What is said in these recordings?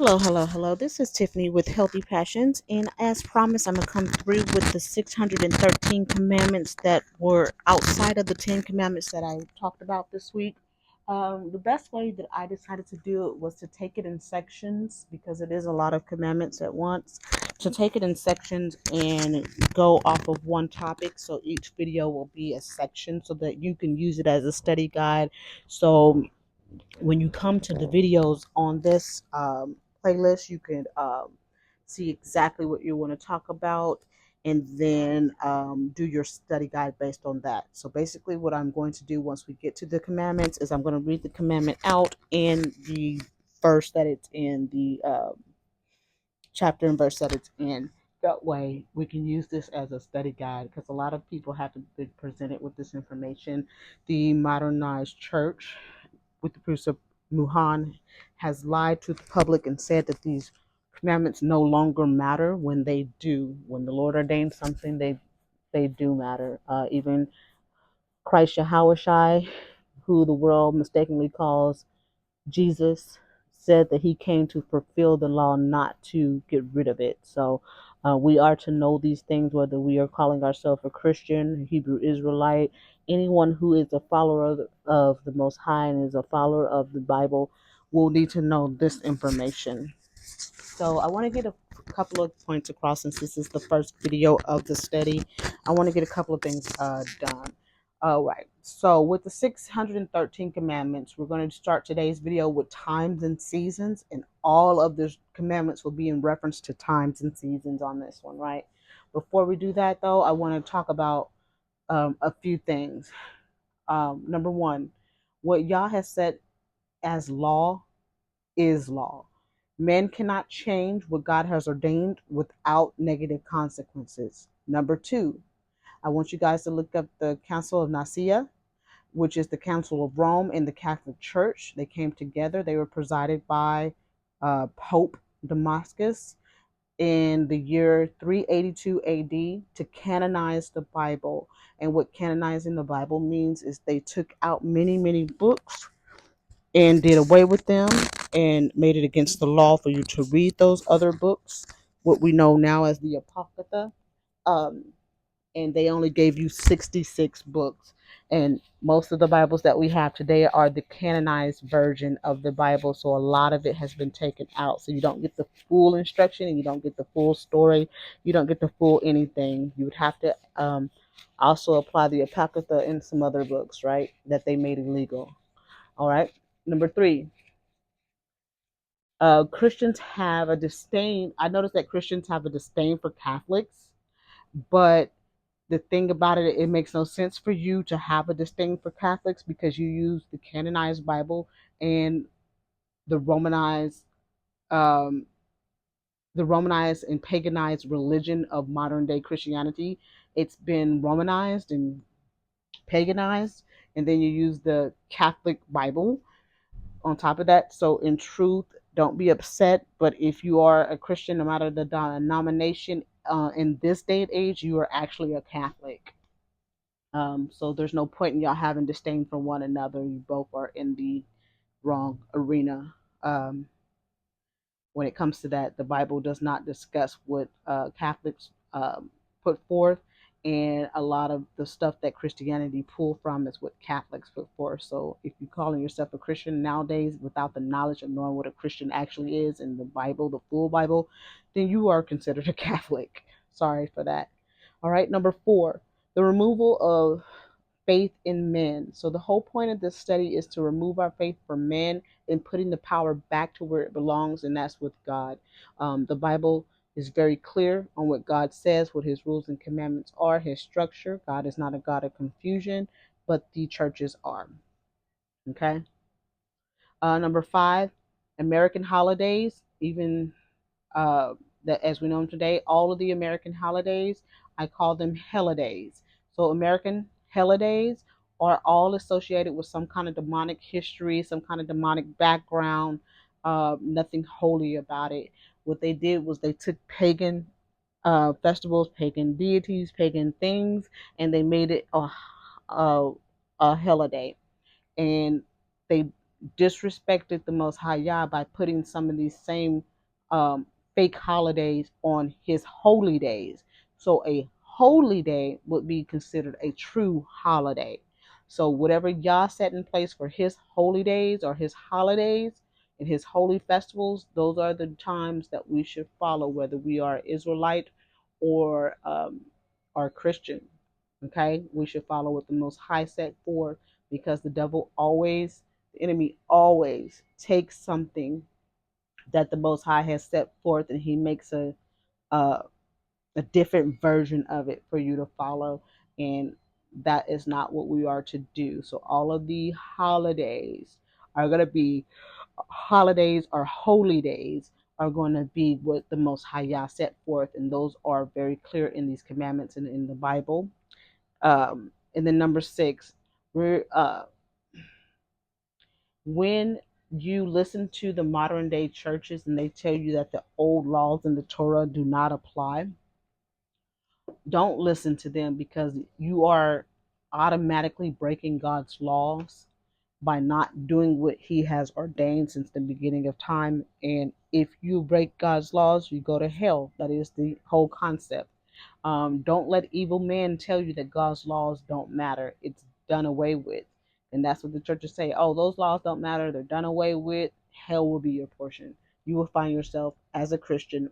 Hello, hello, hello. This is Tiffany with Healthy Passions, and as promised, I'm gonna come through with the 613 commandments that were outside of the 10 commandments that I talked about this week. The best way that I decided to do it was to take it in sections because it is a lot of commandments at once. To take it in sections and go off of one topic, so each video will be a section so that you can use it as a study guide. So when you come to the videos on this playlist, you can see exactly what you want to talk about and then do your study guide based on that. So basically, what I'm going to do once we get to the commandments is I'm going to read the commandment out in the verse that it's in, the chapter and verse that it's in. That way, we can use this as a study guide because a lot of people have to be presented with this information. The modernized church, with the proofs of Muhan, has lied to the public and said that these commandments no longer matter when they do. When the Lord ordains something, they do matter. Even Christ Yahushai, who the world mistakenly calls Jesus, said that he came to fulfill the law, not to get rid of it. So we are to know these things, whether we are calling ourselves a Christian, Hebrew Israelite, anyone who is a follower of the Most High and is a follower of the Bible will need to know this information. So I want to get a couple of points across since this is the first video of the study. I want to get a couple of things done. All right. So with the 613 commandments, we're going to start today's video with times and seasons, and all of the commandments will be in reference to times and seasons on this one, right? Before we do that, though, I want to talk about a few things. Number one, what Yah has set as law is law. Men cannot change what God has ordained without negative consequences. Number two, I want you guys to look up the Council of Nicaea, which is the Council of Rome and the Catholic Church. They came together. They were presided by Pope Damascus in the year 382 AD to canonize the Bible. And what canonizing the Bible means is they took out many, many books and did away with them and made it against the law for you to read those other books, what we know now as the Apocrypha. Um, and they only gave you 66 books. And most of the Bibles that we have today are the canonized version of the Bible. So a lot of it has been taken out. So you don't get the full instruction and you don't get the full story. You don't get the full anything. You would have to also apply the Apocrypha in some other books, right? That they made illegal. All right. Number three, Christians have a disdain. I noticed that Christians have a disdain for Catholics, but the thing about it, it makes no sense for you to have a disdain for Catholics because you use the canonized Bible and the Romanized, um, the Romanized and paganized religion of modern day Christianity. It's been Romanized and paganized, and then you use the Catholic Bible on top of that. So, in truth, don't be upset. But if you are a Christian, no matter the denomination, in this day and age, you are actually a Catholic. So, there's no point in y'all having disdain for one another. You both are in the wrong arena. When it comes to that, the Bible does not discuss what Catholics put forth, and a lot of the stuff that Christianity pull from is what Catholics put forth. So if you're calling yourself a Christian nowadays without the knowledge of knowing what a Christian actually is in the Bible, the full Bible, then you are considered a Catholic. Sorry for that. All right, number four, the removal of faith in men. So the whole point of this study is to remove our faith from men and putting the power back to where it belongs, and that's with God. The Bible is very clear on what God says, what his rules and commandments are, his structure. God is not a God of confusion, but the churches are. Okay. Number five, American holidays, even uh, that as we know them today, all of the American holidays, I call them holidays. So American holidays are all associated with some kind of demonic history, some kind of demonic background, nothing holy about it. What they did was they took pagan festivals, pagan deities, pagan things, and they made it a holiday. And they disrespected the Most High Yah by putting some of these same um, fake holidays on his holy days. So a holy day would be considered a true holiday. So whatever Yah set in place for his holy days or his holidays and his holy festivals, those are the times that we should follow, whether we are Israelite or Christian. Okay, we should follow what the Most High set for, because the enemy always takes something that the Most High has set forth, and he makes a, a different version of it for you to follow. And that is not what we are to do. So all of the holidays are going to be holidays or holy days are going to be what the Most High Yah set forth, and those are very clear in these commandments and in the Bible. And then number 6, we're when you listen to the modern day churches and they tell you that the old laws in the Torah do not apply, don't listen to them, because you are automatically breaking God's laws by not doing what he has ordained since the beginning of time. And if you break God's laws, you go to hell. That is the whole concept. Don't let evil men tell you that God's laws don't matter. It's done away with. And that's what the churches say. Oh, those laws don't matter. They're done away with. Hell will be your portion. You will find yourself as a Christian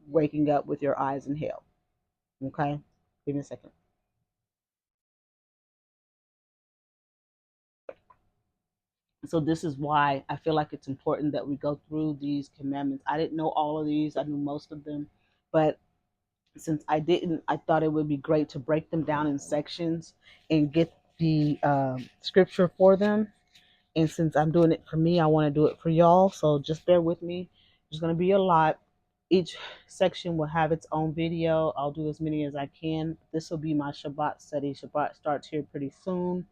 waking up with your eyes in hell. Okay? Give me a second. So this is why I feel like it's important that we go through these commandments. I didn't know all of these. I knew most of them. But since I didn't, I thought it would be great to break them down in sections and get the scripture for them. And since I'm doing it for me, I want to do it for y'all. So just bear with me. There's going to be a lot. Each section will have its own video. I'll do as many as I can. This will be my Shabbat study. Shabbat starts here pretty soon.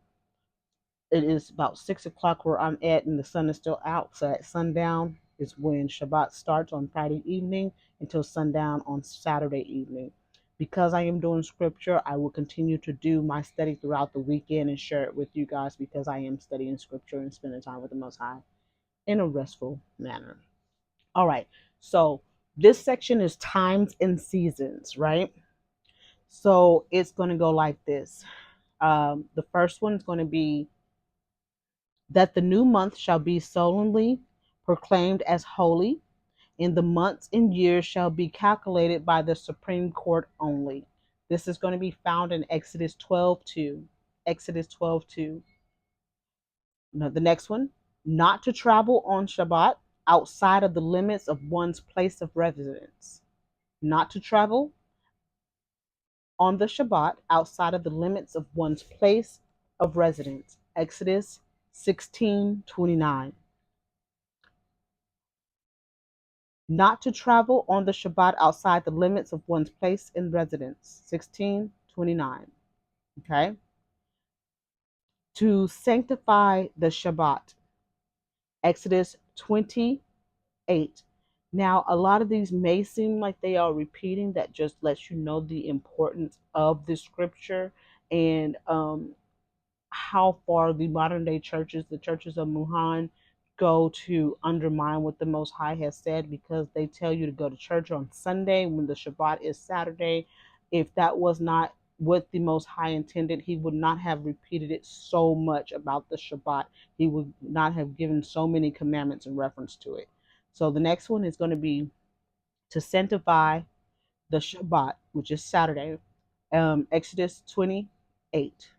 It is about 6 o'clock where I'm at, and the sun is still out. So at sundown is when Shabbat starts on Friday evening until sundown on Saturday evening. Because I am doing scripture, I will continue to do my study throughout the weekend and share it with you guys, because I am studying scripture and spending time with the Most High in a restful manner. All right. So this section is times and seasons, right? So it's going to go like this. The first one is going to be that the new month shall be solemnly proclaimed as holy, and the months and years shall be calculated by the Supreme Court only. This is going to be found in Exodus 12:2. Exodus 12:2. Now, the next one, not to travel on Shabbat outside of the limits of one's place of residence. Not to travel on the Shabbat outside of the limits of one's place of residence. Exodus 16:29. Not to travel on the Shabbat outside the limits of one's place in residence. 16:29. Okay. To sanctify the Shabbat. Exodus 28. Now, a lot of these may seem like they are repeating. That just lets you know the importance of the scripture, and how far the modern day churches, the churches of Muhan, go to undermine what the Most High has said, because they tell you to go to church on Sunday when the Shabbat is Saturday. If that was not what the Most High intended, he would not have repeated it so much about the Shabbat. He would not have given so many commandments in reference to it. So the next one is going to be to sanctify the Shabbat, which is Saturday. Exodus 28.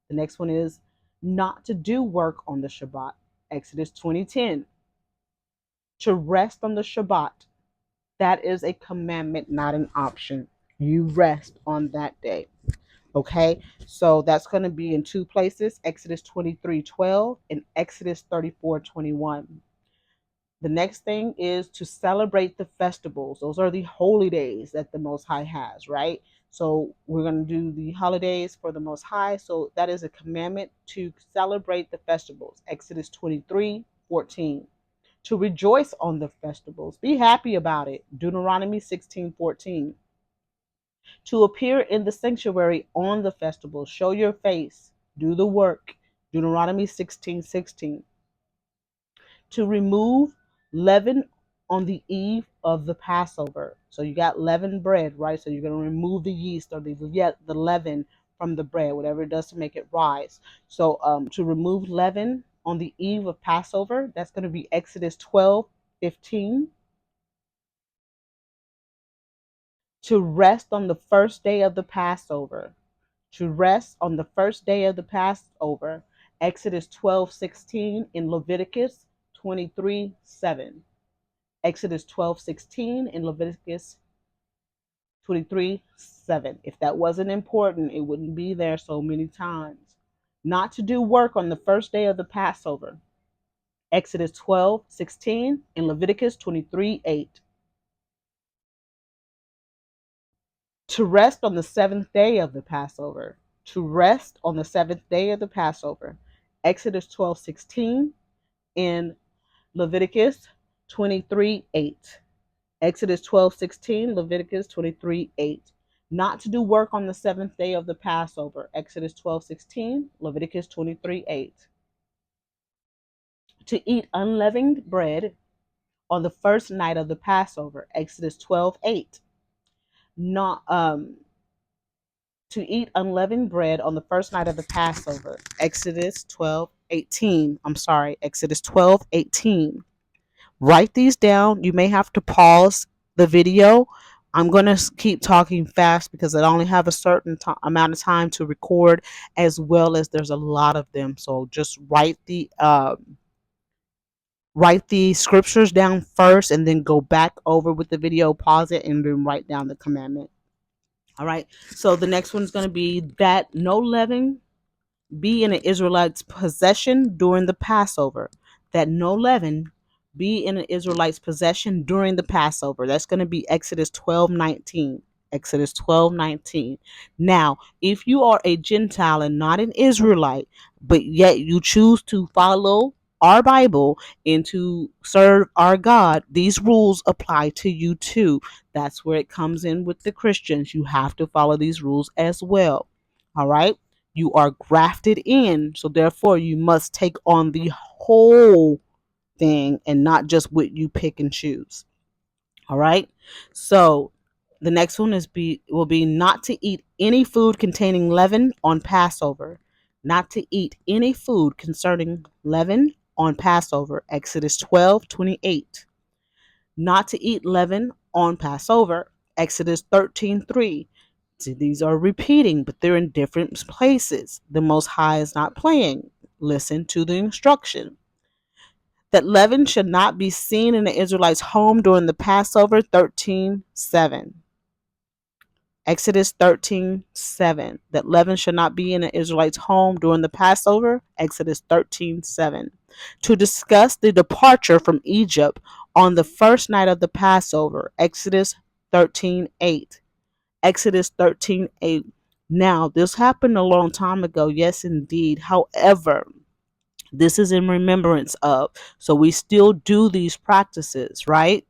The next one is not to do work on the Shabbat. Exodus 20:10. To rest on the Shabbat. That is a commandment, not an option. You rest on that day. Okay, so that's going to be in two places, Exodus 23:12 and Exodus 34:21. The next thing is to celebrate the festivals. Those are the holy days that the Most High has, right? So we're going to do the holidays for the Most High. So that is a commandment to celebrate the festivals. Exodus 23:14. To rejoice on the festivals. Be happy about it. Deuteronomy 16:14. To appear in the sanctuary on the festivals. Show your face. Do the work. Deuteronomy 16:16. To remove leaven on the eve of the Passover. So you got leavened bread, right? So you're going to remove the yeast or the leaven from the bread, whatever it does to make it rise. So to remove leaven on the eve of Passover, that's going to be Exodus 12:15. To rest on the first day of the Passover. To rest on the first day of the Passover. Exodus 12:16 in Leviticus 23:7. Exodus 12:16 in Leviticus 23:7. If that wasn't important, it wouldn't be there so many times. Not to do work on the first day of the Passover. Exodus 12:16 in Leviticus 23:8. To rest on the seventh day of the Passover. To rest on the seventh day of the Passover. Exodus 12:16 in Leviticus 23:8. Exodus 12:16, Leviticus 23:8. Not to do work on the seventh day of the Passover. Exodus 12:16, Leviticus 23:8. To eat unleavened bread on the first night of the Passover. Exodus 12:8. Not to eat unleavened bread on the first night of the Passover. Exodus 12:18. I'm sorry, Exodus 12:18. Write these down. You may have to pause the video. I'm going to keep talking fast because I only have a certain amount of time to record, as well as there's a lot of them. So just write the scriptures down first and then go back over with the video, pause it, and then write down the commandment. All right. So the next one is going to be that no leaven be in an Israelite's possession during the Passover. That no leaven be in an Israelite's possession during the Passover. That's going to be Exodus 12:19. Exodus 12:19. Now, if you are a Gentile and not an Israelite, but yet you choose to follow our Bible and to serve our God, these rules apply to you too. That's where it comes in with the Christians. You have to follow these rules as well. All right. You are grafted in, so therefore you must take on the whole thing and not just what you pick and choose. All right. So the next one will be not to eat any food containing leaven on Passover. Not to eat any food concerning leaven on Passover. Exodus 12:28. Not to eat leaven on Passover. Exodus 13:3. See, these are repeating, but they're in different places. The Most High is not playing. Listen to the instruction. That leaven should not be seen in the Israelites' home during the Passover. 13:7. Exodus 13:7. That leaven should not be in the Israelites' home during the Passover. Exodus 13:7. To discuss the departure from Egypt on the first night of the Passover. Exodus 13:8. Exodus 13:8. Now, this happened a long time ago, yes, indeed. However, this is in remembrance of. So we still do these practices, right?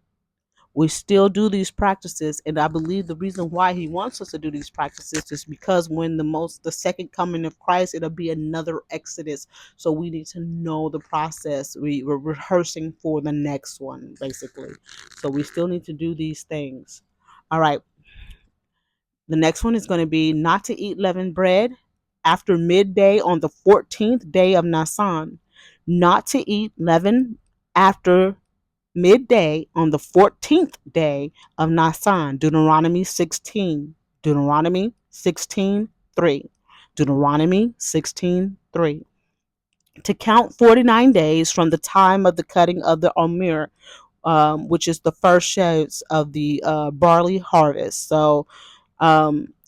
We still do these practices, and I believe the reason why he wants us to do these practices is because when the second coming of Christ, it'll be another Exodus. So we need to know the process. We're rehearsing for the next one, basically. So we still need to do these things. All right. The next one is going to be not to eat leavened bread after midday on the 14th day of Nisan. Not to eat leaven after midday on the 14th day of Nisan. Deuteronomy 16. Deuteronomy 16:3. Deuteronomy 16:3. To count 49 days from the time of the cutting of the Omer, which is the first shoots of the barley harvest. So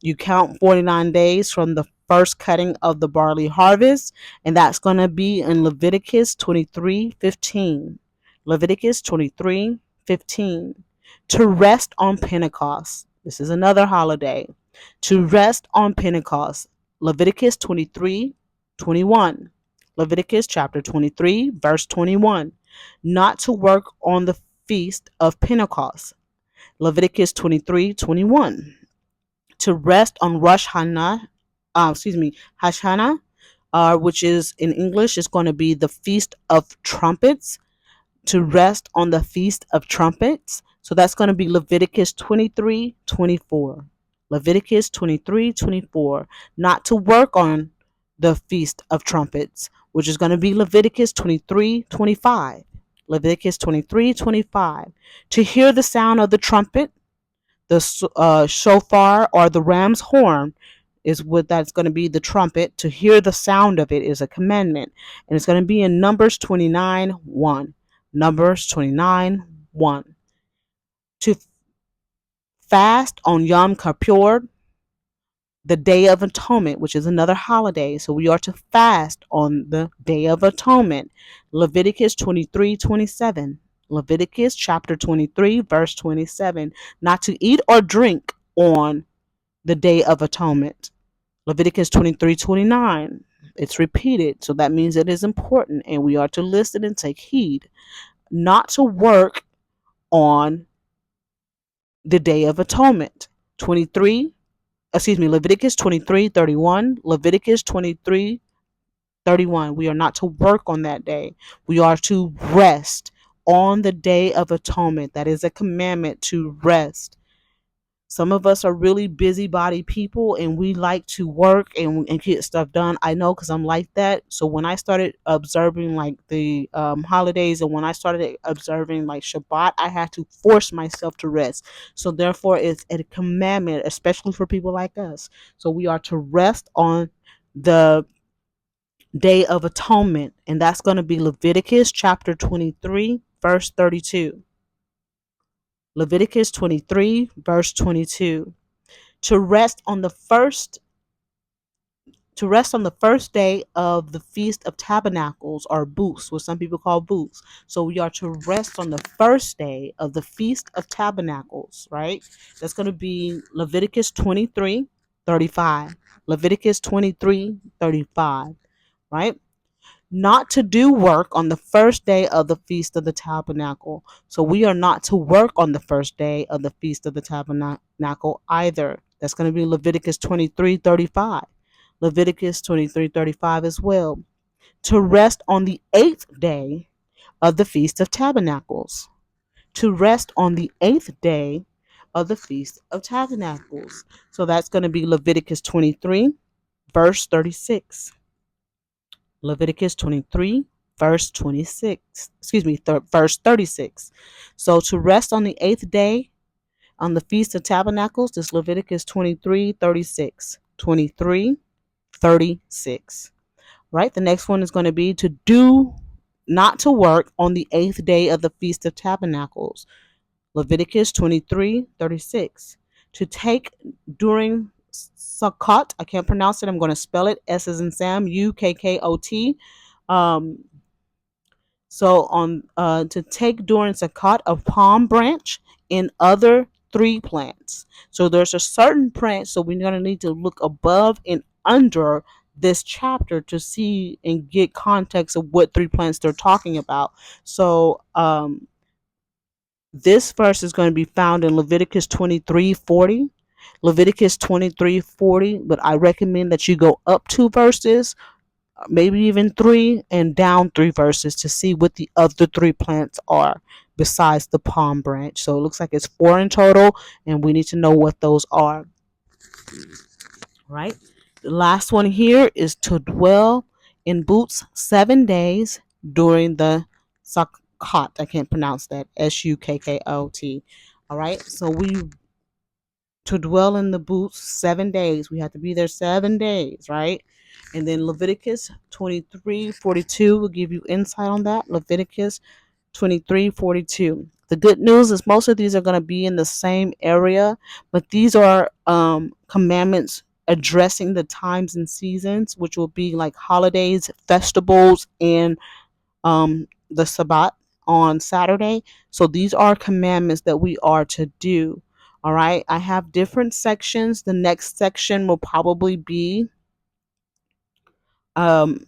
you count 49 days from the first cutting of the barley harvest, and that's going to be in Leviticus 23:15. Leviticus 23:15. To rest on Pentecost. This is another holiday. To rest on Pentecost. Leviticus 23:21. Leviticus chapter 23, verse 21. Not to work on the feast of Pentecost. Leviticus 23:21. To rest on Hashanah, which is in English is going to be the Feast of Trumpets. to rest on the Feast of Trumpets. So that's going to be Leviticus 23:24. Leviticus 23:24. Not to work on the Feast of Trumpets, which is going to be Leviticus 23:25. Leviticus 23:25. To hear the sound of the trumpet, the shofar or the ram's horn is what that's going to be. The trumpet, to hear the sound of it, is a commandment, and it's going to be in Numbers 29:1. Numbers 29:1. To fast on Yom Kippur, the Day of Atonement, which is another holiday. So we are to fast on the Day of Atonement. Leviticus 23:27. Leviticus chapter 23, verse 27. Not to eat or drink on the Day of Atonement. Leviticus 23:29. It's repeated, so that means it is important, and we are to listen and take heed. Not to work on the Day of Atonement. 23, Leviticus 23:31. Leviticus 23:31. We are not to work on that day. We are to rest on the Day of Atonement. That is a commandment, to rest. Some of us are really busybody people, and we like to work and get stuff done. I know, because I'm like that. So when I started observing like the holidays, and when I started observing like Shabbat, I had to force myself to rest. So therefore, it's a commandment, especially for people like us. So we are to rest on the Day of Atonement, and that's going to be Leviticus chapter 23, verse 32. Leviticus 23, verse 22. To rest on the first day of the Feast of Tabernacles, or booths, what some people call booths. So we are to rest on the first day of the Feast of Tabernacles, right? That's going to be Leviticus 23:35. Leviticus 23:35, right? Not to do work on the first day of the Feast of the Tabernacle. So we are not to work on the first day of the Feast of the Tabernacle either. That's going to be Leviticus 23:35. Leviticus 23:35 as well. To rest on the 8th day of the Feast of Tabernacles. To rest on the 8th day of the Feast of Tabernacles. So that's going to be Leviticus 23, verse 36. Leviticus 23, verse 26. Verse 36. So to rest on the 8th day on the Feast of Tabernacles, this Leviticus 23:36. 23:36. Right? The next one is going to be to do not to work on the 8th day of the Feast of Tabernacles. Leviticus 23:36. To take during Sukkot, I can't pronounce it. I'm going to spell it. S as in Sam, Ukkot. Um, so on to take during Sukkot a palm branch and other three plants. So there's a certain branch. So we're going to need to look above and under this chapter to see and get context of what three plants they're talking about. So this verse is going to be found in Leviticus 23:40. Leviticus 23:40, but I recommend that you go up 2 verses, maybe even 3, and down 3 verses to see what the other 3 plants are besides the palm branch. So it looks like it's 4 in total, and we need to know what those are. Right? The last one here is to dwell in booths 7 days during the Sukkot. I can't pronounce that. Sukkot. All right. So we to dwell in the booths 7 days. We have to be there 7 days, right? And then Leviticus 23:42 will give you insight on that. Leviticus 23:42. The good news is most of these are going to be in the same area, but these are commandments addressing the times and seasons, which will be like holidays, festivals, and the Sabbath on Saturday. So these are commandments that we are to do. All right. I have different sections. The next section will probably be um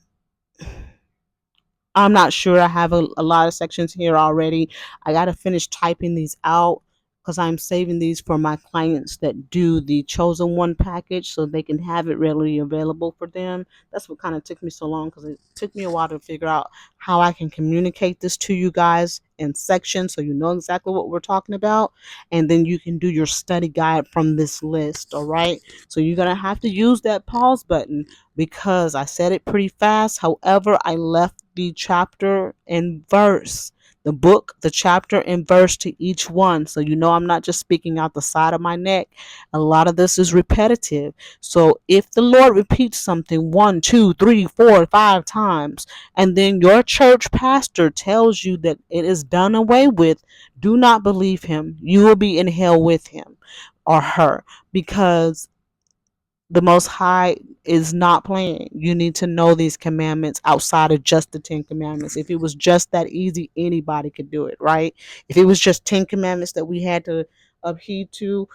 I'm not sure. I have a lot of sections here already. I got to finish typing these out because I'm saving these for my clients that do the chosen one package so they can have it readily available for them. That's what kind of took me so long, because it took me a while to figure out how I can communicate this to you guys in sections so you know exactly what we're talking about, and then you can do your study guide from this list. All right, so you're gonna have to use that pause button because I said it pretty fast. However, I left the chapter and verse, the book, the chapter and verse to each one. So you know I'm not just speaking out the side of my neck. A lot of this is repetitive. So if the Lord repeats something one, two, three, four, five times, and then your church pastor tells you that it is done away with, do not believe him. You will be in hell with him or her, because the Most High is not playing. You need to know these commandments outside of just the Ten Commandments. If it was just that easy, anybody could do it, right? If it was just 10 commandments that we had to adhere to,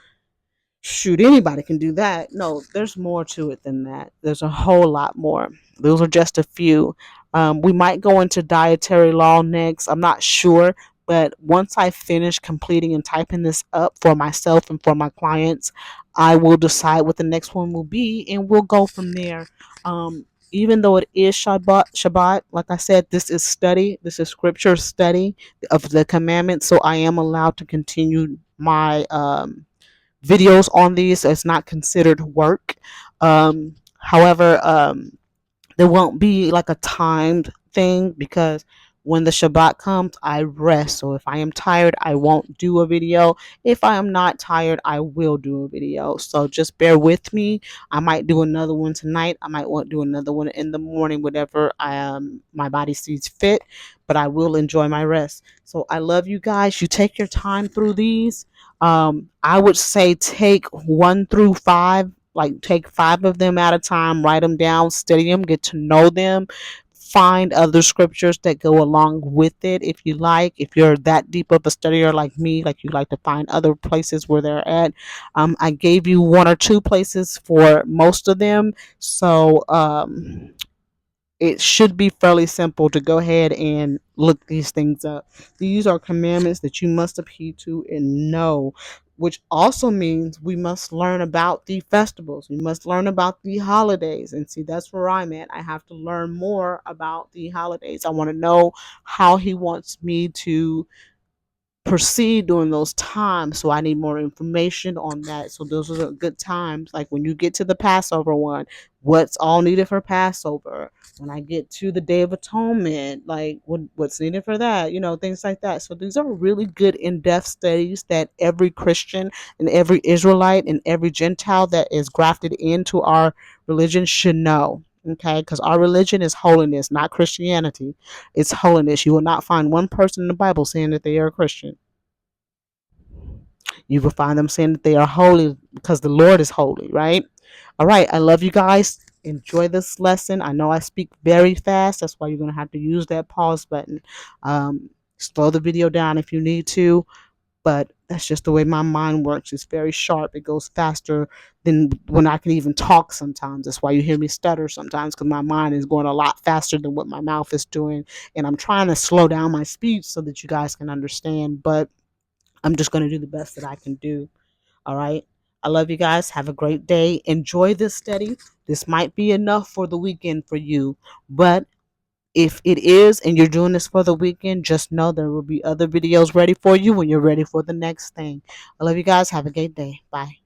shoot, anybody can do that. No, there's more to it than that. There's a whole lot more. Those are just a few. We might go into dietary law next. I'm not sure. But once I finish completing and typing this up for myself and for my clients, I will decide what the next one will be, and we'll go from there. Even though it is Shabbat, like I said, this is study. This is scripture study of the commandments. So I am allowed to continue my videos on these. So it's not considered work. However, there won't be like a timed thing, because when the Shabbat comes, I rest. So if I am tired, I won't do a video. If I am not tired, I will do a video. So just bear with me. I might do another one tonight. I might want to do another one in the morning, whatever my body sees fit. But I will enjoy my rest. So I love you guys. You take your time through these. I would say take 1 through 5, like take 5 of them at a time, write them down, study them, get to know them, find other scriptures that go along with it if you like. If you're that deep of a studier like me, like you like to find other places where they're at. I gave you 1 or 2 places for most of them. So it should be fairly simple to go ahead and look these things up. These are commandments that you must adhere to and know, which also means we must learn about the festivals. We must learn about the holidays. And see, that's where I'm at. I have to learn more about the holidays. I want to know how he wants me to proceed during those times. So I need more information on that. So those are the good times. Like when you get to the Passover one, what's all needed for Passover? When I get to the Day of Atonement, like what's needed for that? Things like that. So these are really good in-depth studies that every Christian and every Israelite and every Gentile that is grafted into our religion should know. Okay, because our religion is holiness, not Christianity. It's holiness. You will not find one person in the Bible saying that they are a Christian. You will find them saying that they are holy because the Lord is holy, right? All right. I love you guys. Enjoy this lesson. I know I speak very fast. That's why you're going to have to use that pause button. Slow the video down if you need to, but that's just the way my mind works. It's very sharp. It goes faster than when I can even talk sometimes. That's why you hear me stutter sometimes, because my mind is going a lot faster than what my mouth is doing. And I'm trying to slow down my speech so that you guys can understand, but I'm just going to do the best that I can do. All right. I love you guys. Have a great day. Enjoy this study. This might be enough for the weekend for you, but if it is and you're doing this for the weekend, just know there will be other videos ready for you when you're ready for the next thing. I love you guys. Have a great day. Bye.